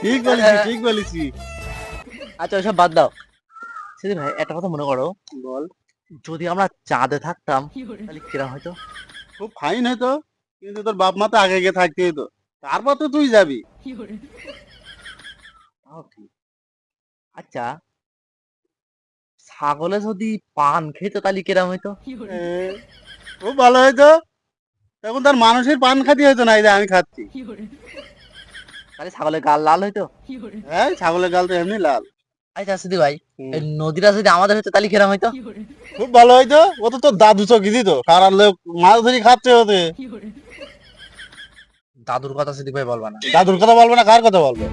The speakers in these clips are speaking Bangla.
ঠিক বলেছি, ঠিক বলেছি। আচ্ছা ওসব বাদ দাও। সেদি ভাই একটা কথা মনে করো, বল। যদি আমরা চাঁদে থাকতাম তাহলে কিরম হয়তো? খুব ফাইন হয়তো, কিন্তু তোর বাপ মা তো আগে গিয়ে থাকতে হতো, তারপর তো তুই যাবি। তাও ঠিক। আচ্ছা ছাগলে যদি পান খেত তাহলে কিরম হইতো? এ, খুব ভালো হয়তো, তখন তার মানুষের পান খাতি হতো না, এই যে আমি খাচ্ছি। তাহলে ছাগলের গাল লাল হইতো। হ্যাঁ, ছাগলের গাল তো এমনি লাল। আচ্ছা সিদ্ধি ভাই, হুম। এই নদীটা যদি আমাদের হতো তাহলে কিরম হইতো? খুব ভালো হয়তো, ও তো তোর দাদু চোখে দিত, সারা লোক মাছ ধরি খাচ্ছে ওতে। দাদুর কথা সিদ্ধি ভাই বলবা না, দাদুর কথা বলবো না, কার কথা বলবো?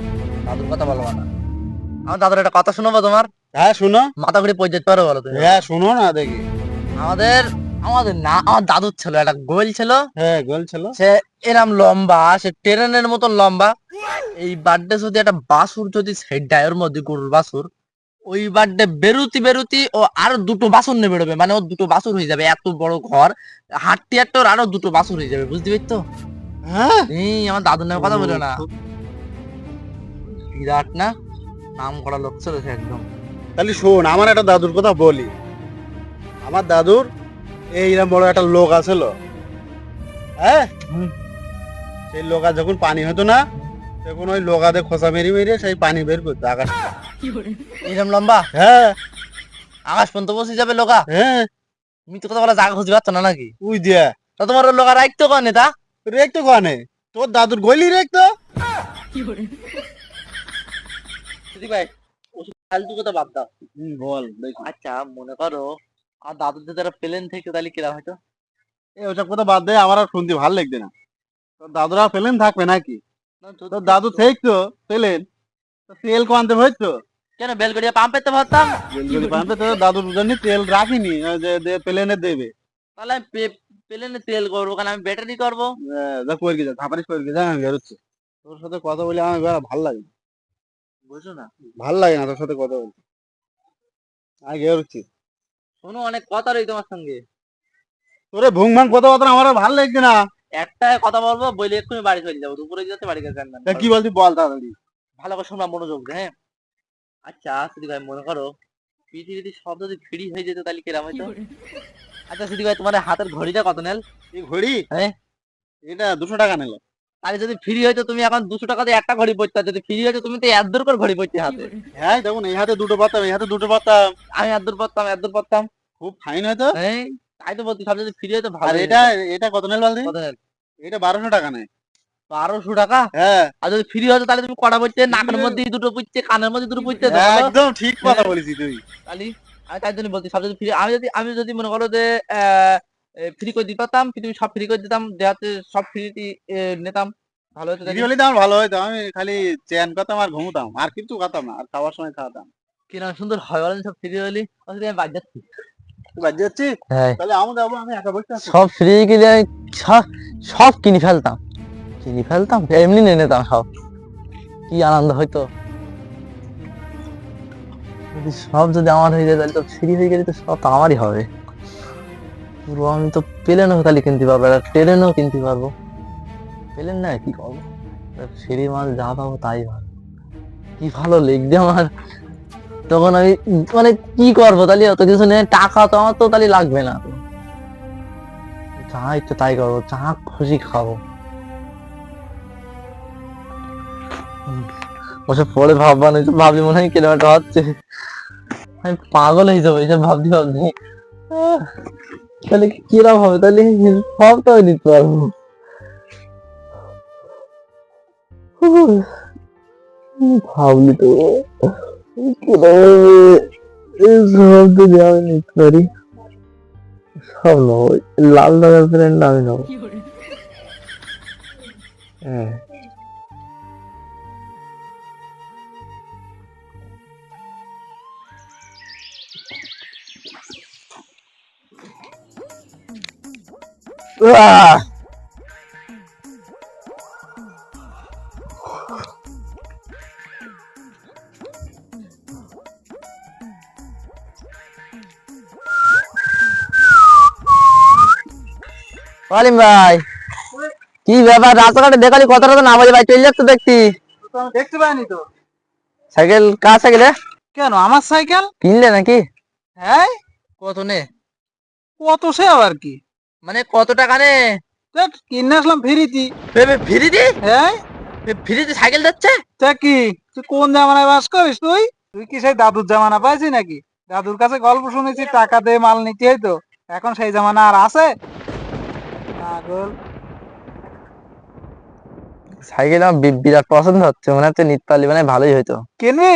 দাদুর কথা বলবা না। আমার দাদুর একটা কথা শোনাবো তোমার? হ্যাঁ শুনো। মাথা ঘুরে পড়ে যেতে পারো বলো তুমি? হ্যাঁ শুনো না দেখি। আমাদের আমাদের না, আমার দাদুর ছিল একটা গোল ছিল। হ্যাঁ গোল ছিল। সে এরম লম্বা, সে ট্রেনের মতন লম্বা। এই বার্থডে যদি একটা বাছুর যদি সেটায় ওর মধ্যে গরুর বাছুর, ওই বার্থডে বেরুতি বেরুতি ও আরো দুটো বাছুর নিয়ে বেরোবে, মানে ও দুটো বাছুর হয়ে যাবে, এত বড় ঘর। হাঁটতে হাঁটতে ওর আরো দুটো বাছুর হয়ে যাবে, বুঝতে পারছো? হ্যাঁ। এই আমার দাদুর নামে কথা বলো না, খুব- বিরাট না নাম করা লোক ছিল সে একদম। তাহলে শোন, আমার একটা দাদুর কথা বলি। আমার দাদুর এইরকম বড় একটা লোক আছিল। হ্যাঁ, হুম। সেই লোকা যখন পানি হতো না, তখন ওই লোকাতে খোসা মেরে মেরে সেই পানি বের করতো আকাশ। এইরকম লম্বা হ্যাঁ। আকাশ পর্যন্ত বসে যাবে লোকা। হ্যাঁ। তুমি তো কথা বলা জায়গা খুঁজে পাচ্ছ না নাকি? উই দিয়া তা তোমার ওই লোকা রাখতো কোন নেতা? রেখ তো কানে, তোর দাদুর গলি রেখ তো। দিদি ভাই ওসব ফালতু কথা বাদ দাও। বল দেখি। আচ্ছা মনে করো আর দাদুর যদি একটা প্লেন থেকে তাহলে কিরম হয়তো? এই ওসব কথা বাদ দে, আমার আর শুনতে ভালো লাগছে না। তোর দাদুরা পেলেন থাকবে নাকি? না, তোর দাদু থাকতো পেলেন, তো তেল কো আনতে হইতো। কেন বেলগড়িয়া পাম্পেতে ভরতাম। বেলগুড়ি পানতে তোর দাদুর জন্য তেল রাখিনি, ওই যে প্লেনে দেবে। তাহলে আমি প্লেনে তেল করবো কেন, আমি ব্যাটারি করবো। যা কই যা ধাপারিস কই যা, আমি বেরোচ্ছি। তোর সাথে কথা বলে আমার এবার ভাল লাগে না। বুঝছো না? ভাল লাগে না তোর সাথে কথা বলতে, আমি বেরোচ্ছি। শোনো অনেক কথা রই তোমার সঙ্গে। তোরে ভুং ভাং কথাবার্তা আমার আর ভাল লাগছে না। একটা কথা বলবো বলে এক্ষুনি বাড়ি চলে যাবো, দুপুরে যেতে বাড়ি কাছে তা কি বলছি বল তাড়াতাড়ি। ভালো করে শোনা মনোযোগ দিয়ে, হ্যাঁ? আচ্ছা সিদ্ধি ভাই মনে করো পৃথিবীতে সব যদি ফ্রি হয়ে যেত তাহলে কিরম হইতো? আচ্ছা সিদ্ধি ভাই তোমার হাতের ঘড়িটা কত নেল? এই ঘড়ি হ্যাঁ, এটা 200 টাকা নিল। তাহলে যদি ফ্রি হইতো তুমি এখন 200 টাকা দিয়ে একটা ঘড়ি পড়তে, যদি ফ্রি হইতো তুমি তো এত দূর করে ঘড়ি পড়তে হাতে। হ্যাঁ দেখুন, এই হাতে দুটো পাতাম, এই হাতে দুটো পাতাম। আমি এত দূর পড়তাম, এত দূর পড়তাম। খুব ফাইন হয়তো। এই তাই তো বলছি সব যদি ফ্রি হইতো আর ভালো এটা এটা কত নিল বলদি? কত নেল? এটা 1200 টাকা নেয়। 1200 টাকা? হ্যাঁ। আর যদি ফ্রি হতো তাহলে তুমি কটা পড়তে, নাকের মধ্যে দুটো পড়তে, কানের মধ্যে দুটো পড়তে তো বলো। একদম ঠিক কথা বলেছিস তুই। তাহলে আমি তাই জন্য বলছি সব যদি ফ্রি, আমি যদি মনে করো যে ফ্রি করে দিতে পারতাম, পৃথিবী সব ফ্রি করে দিতাম, দেহাতে সব ফ্রি নিতাম, ভালো হতো ফ্রি তাহলে। হলে তো আমার ভালো হয়তো, আমি খালি চেন করতাম আর ঘুমতাম, আর কিছু করতাম না, আর খাওয়ার সময় খাওয়াতাম। কিরম সুন্দর হয় বলেন সব ফ্রি হলি। অথচ আমি বাদ যাচ্ছি। তুই বাদ যাচ্ছি? হ্যাঁ, তাহলে আমি যাবো, আমি একা বসে আছি। সব ফ্রি গেলে আমি সব সব কিনে ফেলতাম, কিনে ফেলতাম এমনি নিয়ে নিতাম সব। কি আনন্দ হইতো যদি সব যদি আমার হয়ে যায়, তাহলে তো ফ্রি হয়ে গেলে তো সব তো আমারই হবে পুরো। আমি তো প্লেনও তাহলে কিনতে পারবো, আর ট্রেনও কিনতে পারবো। প্লেন না কি করবো, ফ্রি মাল যা পাবো তাই ভালো। কি ভালো লিখবে আমার তখন। আমি মানে কি করবো তাহলে, অত কিছু নেই, টাকা তো আমার তো তাহলে লাগবে না, যা ইচ্ছে তাই করবো, যা খুশি খাবো। ওসব পরে ভাববা না, ভাবলি মনে হয় কিরকম একটা হচ্ছে, আমি পাগল হয়ে যাবো এইসব ভাবতে ভাবতে। আহ, তাহলে কিরকম হবে, তাহলে সব তো আমি নিতে পারবো। ভাবলি তো কিরকম হবে, এই সব যদি আমি নিতে পারি সব নেবো। লাল রঙের প্যান্ট আমি নেবো। হ্যাঁ। আহ! ওয়ালিম ভাই, কি ব্যাপার রাস্তাঘাটে দেখালি কথাটা তো না বলি ভাই চলে যাচ্ছে দেখছি। তো আমি দেখতে পাইনি তো। সাইকেল কার সাইকেলে কেন আমার সাইকেল? কিনলে নাকি? হ্যাঁ, কত নে? কত সে আবার কি? মানে কত টাকা নে? দেখ কিনে আসলাম ফ্রিতি। ফ্রিতে? হ্যাঁ, ফ্রিতে সাইকেল যাচ্ছে? তা কি তুই কোন জামানায় বাস করিস? তুই তুই কি সেই দাদুর জামানা পাইছি নাকি? দাদুর কাছে গল্প শুনেছি টাকা দিয়ে মাল নিতে হইতো, এখন সেই জামানা আর আছে? পাগল। সাইকেল আমার বিরাট পছন্দ হচ্ছে, মনে হচ্ছে নিতে পারলে মানে ভালোই হইতো। কিনবি?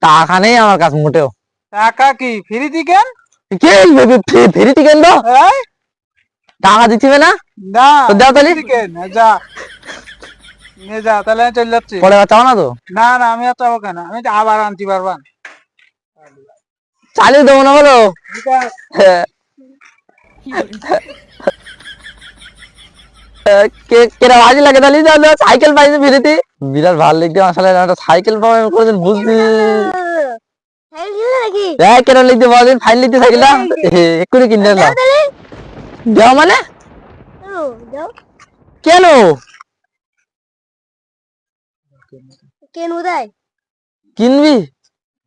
টাকা নেই আমার কাছে মোটেও। টাকা কি ফ্রিতি কেন? ফ্রিতে কেন? হ্যাঁ, টাকা দিচ্ছিবে না? না তো দাও তাহলে। ফ্রিতি কেন? যা নিয়ে যা, তাহলে আমি চলে যাচ্ছি। পরে চাও না তো? না না, আমি আর যাবো কেন, আমি তো আবার আনতে পারবান। চালিয়ে দেবো না বলো? ঠিক আছে। কেরা বাজি লাগে তাহলে তাহলে সাইকেল পাইছে ফ্রিতে। বিরাট ভালো লিখতে আসলে একটা সাইকেল পাবো আমি কোনোদিন বুঝছি। হ্যাঁ কেন লিখতে বদিন ফাইন লিখতে সাইকেলটা এক্ষুনি কিনে এলাম। যাও মানে কেন? কিনবি?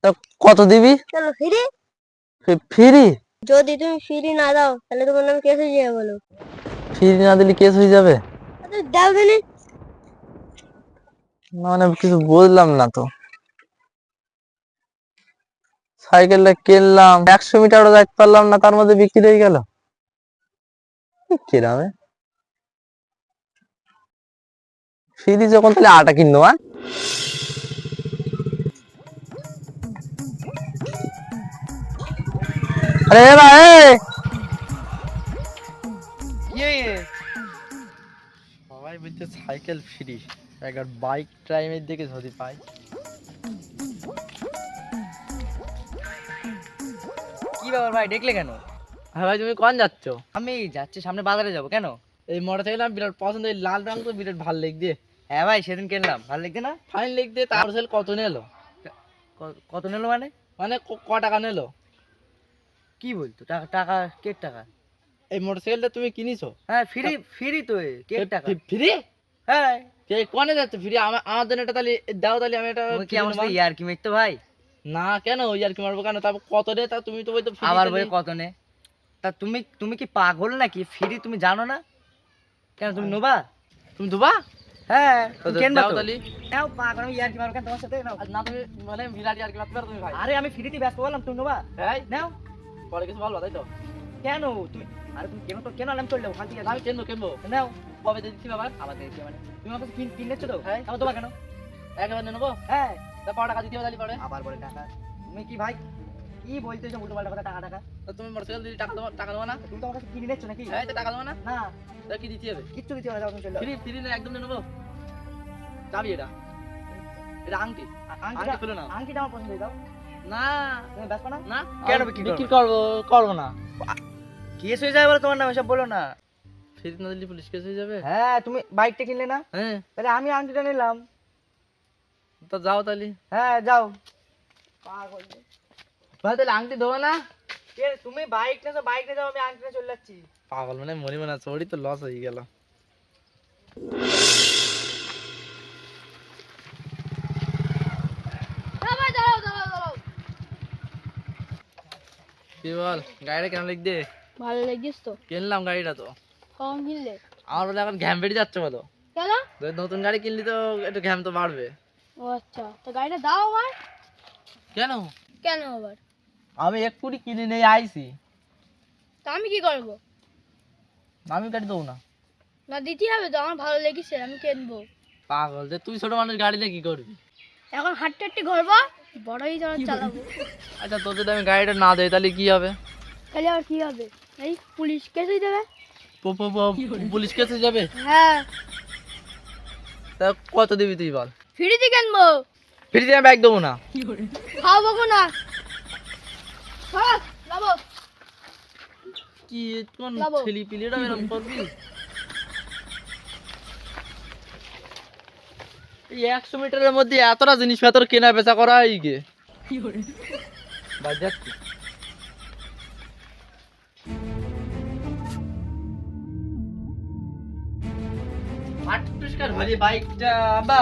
তা কত দিবি? ফ্রি? যদি তুমি ফ্রি না দাও তাহলে তোমার নাম কেস হয়ে যাবে। বলো ফ্রি না দিলে কেস হয়ে যাবে? দাও দিনে। না মানে কিছু বুঝলাম না তো। সাইকেলটা কিনলাম 100 মিটারও যাইতে পারলাম না, তার মধ্যে বিক্রি হয়ে গেল। কিরামে ফ্রি যখন তাহলে আটা কিনবো। আরে ভাই সবাই বলছে সাইকেল ফ্রি, একবার বাইক টাইমের দিকে যদি পাই। কি ব্যাপার ভাই, দেখলে কেন? হ্যাঁ ভাই তুমি কোন যাচ্ছ? আমি যাচ্ছি সামনে বাজারে যাব। কেন? এই মোটরসাইকেল আমার বিরাট পছন্দ, এই লাল রং তো বিরাট ভালো লাগছে। হ্যাঁ ভাই, সেদিন কিনলাম, ভালো লাগছে না? ফাইন লিখতে তার সেল কত নিলো? কত নিলো মানে? মানে ক টাকা নিলো? কি বলতো? টাকা টাকা কেক টাকা? এই মোটরসাইকেলটা তুমি কিনিছো? হ্যাঁ ফ্রি, ফ্রি তো কেক টাকা। ফ্রি? হ্যাঁ। কে কোনে যাচ্ছে ফ্রি? আমার জন্য এটা তাহলে দাও, তাহলে আমি এটা তুমি কি আমার সাথে ইয়ার কি মারতো ভাই? না কেন ইয়ার কি মারবো কেন? তারপর কত রে? তা তুমি তো বলতো ফ্রি। আবার বলে কত নে? তা তুমি তুমি কি পাগল নাকি? ফ্রি তুমি জানো না? কেন তুমি নোবা? তুমি দুবা? হ্যাঁ কেনবা দাও তো। তাহলে। নাও পাগল, আমি ইয়ার কি মারবো কেন তোমার সাথে? নাও। আর না তুমি মানে বিরাট ইয়ার কি মারতে পারো তুমি ভাই? আরে আমি ফ্রিতে ব্যস্ত বললাম, তুমি নোবা? এই নাও। পরে কিছু বলবা তাই তো? কেন তুমি? আরে তুমি কেন তো কেন আলাম চলে যাও ওখান থেকে? আমি কেনবো? নাও। কবে দিচ্ছি বাবা? আবার দেখছি মানে তুমি আমাকে কিনেছো তো? হ্যাঁ। আমার তোমার কেন? একেবারে নেবো? হ্যাঁ। তা কত টাকা দিতে হবে তাহলে পরে? আবার বলে টাকা? তুমি কি ভাই কি বলতেছো উল্টো পাল্টা কথা? টাকা টাকা তা তুমি মোটরসাইকেল দিলে টাকা দেবো না? তুমি তো আমার কাছে কিনে নিচ্ছ নাকি? হ্যাঁ তো টাকা দেবো না? না তা কি দিতে হবে? কিচ্ছু দিতে হবে না, তুমি চলে যাও। ফ্রি ফ্রি না একদম নেবো? চাবি এটা, এটা আংটি। আংটিটা আংটি খুলে নাও। আংটিটা আমার পছন্দ, দাও। না তুমি ব্যস্ত না? না কেন আমি বিক্রি করবো না। কেস হয়ে যাবে বলে তোমার নাম এসব বলো না। ফ্রি না দিলে পুলিশ কেস হয়ে যাবে। হ্যাঁ তুমি বাইকটা কিনলে না? হ্যাঁ তাহলে আমি আংটিটা নিলাম। তা যাও তাহলে। হ্যাঁ যাও। পাগল। ভাই তাহলে আংটি দেবো না? তুমি বাইক নিয়ে যাও, বাইক নিয়ে যাও, আমি আংটিটা চলে যাচ্ছি। পাগল মানে মরি মনে আছে, ওরই তো লস হয়ে গেল। কি বল গাড়িটা কেন লিখ দে? ভালো লাগিস তো? কিনলাম গাড়িটা তো। কখন কিনলে? আমার বলে এখন ঘ্যাম বেড়ে যাচ্ছে বলো। কেন? নতুন গাড়ি কিনলি তো একটু ঘ্যাম তো বাড়বে। ও আচ্ছা, তো গাড়িটা দাও আমার। কেন? কেন আবার? আমি এক্ষুনি কিনে নিয়ে আইছি। তা আমি কি করবো? আমি গাড়ি দেবো না। না দিতে হবে তো, আমার ভালো লেগেছে, আমি কিনবো। পাগল যে তুই ছোট মানুষ গাড়ি নিয়ে কি করবি? এখন হাঁটতে হাঁটতে ঘুরবো, বড়ই যখন চালাবো। আচ্ছা তোর যদি আমি গাড়িটা না দেই তাহলে কি হবে? তাহলে আর কি হবে? এই পুলিশ কেস হয়ে যাবে। পুলিশ কেসে যাবে? হ্যাঁ। তা কত দিবি তুই বল? ফ্রিতে কিনবো। ফ্রিতে আমি ব্যাগ দেবো না। খাওয়াবো না। যাবো। কি কোন লাবো। ছেলি পিলিটা এরকম করবি? এই 100 মিটারের মধ্যে এতটা জিনিসপত্র কেনা বেচা করা হয় গে। বাদ যাচ্ছি। বলি বাইকটা আব্বা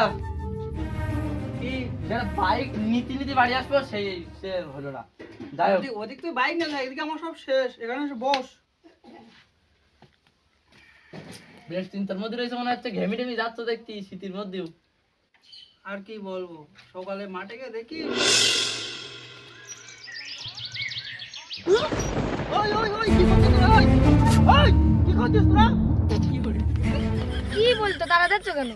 কি যারা বাইক নীতি বাড়ি আসবো সেই সে হলো না। যাই হোক ওদিক তুই বাইক না এদিকে আমার সব শেষ, এখানে এসে বস। বেশ চিন্তার মধ্যে রয়েছে মনে হচ্ছে, ঘেমি টেমি যাচ্ছ দেখছি শীতের মধ্যেও। আর কি বলবো, সকালে মাঠে গিয়ে দেখি ওই ওই ওই কি করছিস তোরা? ওই কি করছিস তোরা? কি বলতো তারা যাচ্ছ কেন?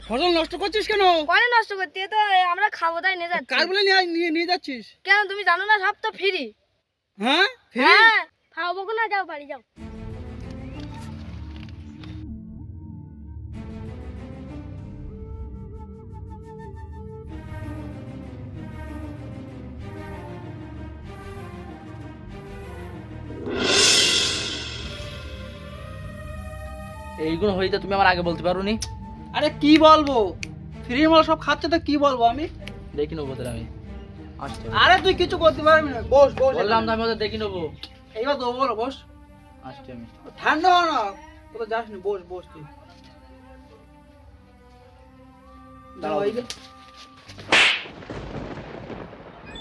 ফসল নষ্ট করছিস কেন? পরে নষ্ট করতে তো আমরা খাবো তাই নিয়ে যাচ্ছি। কার বলে নিয়ে যাচ্ছিস? কেন তুমি জানো না সব তো ফ্রি? হ্যাঁ হ্যাঁ খাওয়াবো না, যাও বাড়ি যাও। এইগুলো হইতে তুমি আমার আগে বলতে পারো নি? আরে কি বলবো, ফ্রি মাল সব খাচ্ছে তো কি বলবো আমি। দেখি নেবো তোর আমি আসতে হবে। আরে তুই কিছু করতে পারবি না, বস বস। বললাম তো আমি ওদের দেখি নেবো এইবার তো বলো বস। আসতে আমি। ঠান্ডা হয় না, তোকে যাস নি, বস বস তুই। দাঁড়াও এই যে।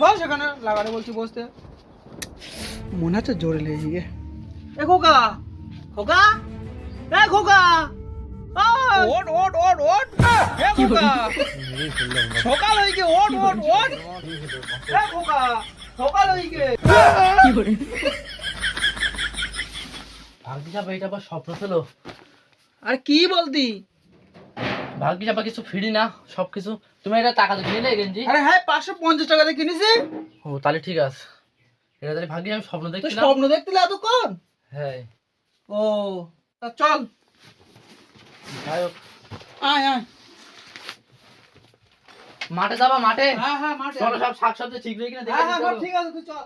বস এখানে, লাগারে বলছি বসতে। মনে হচ্ছে জোরে লেগে গিয়ে। এ খোকা, খোকা, এ খোকা, ওট ওট ওট ওট, এ খোকা, সকাল হয়ে গিয়ে ওট ওট ওট, এ খোকা, সকাল হয়ে গিয়ে। ভাগ্যিস আবার এটা আবার স্বপ্ন ছিল। আরে কি বলতি? ভাগ্যিস আবার কিছু ফ্রি না সবকিছু। তুমি এটা টাকা দিয়ে কিনলে গেঞ্জি? আরে হ্যাঁ 550 টাকা দিয়ে কিনেছি। ও তাহলে ঠিক আছে। এটা তাহলে ভাগ্যিস আমি স্বপ্ন তুই দেখছিলাম। স্বপ্ন দেখতিলি এতক্ষণ? হ্যাঁ ও তা চল, যাই হোক আয় আয়। মাঠে যাবা মাঠে? হ্যাঁ হ্যাঁ মাঠে। চলো সব শাক সবজি ঠিক রেখে কিনা দেখে হ্যাঁ হ্যাঁ নিতে হবে। ঠিক আছে তুই চল।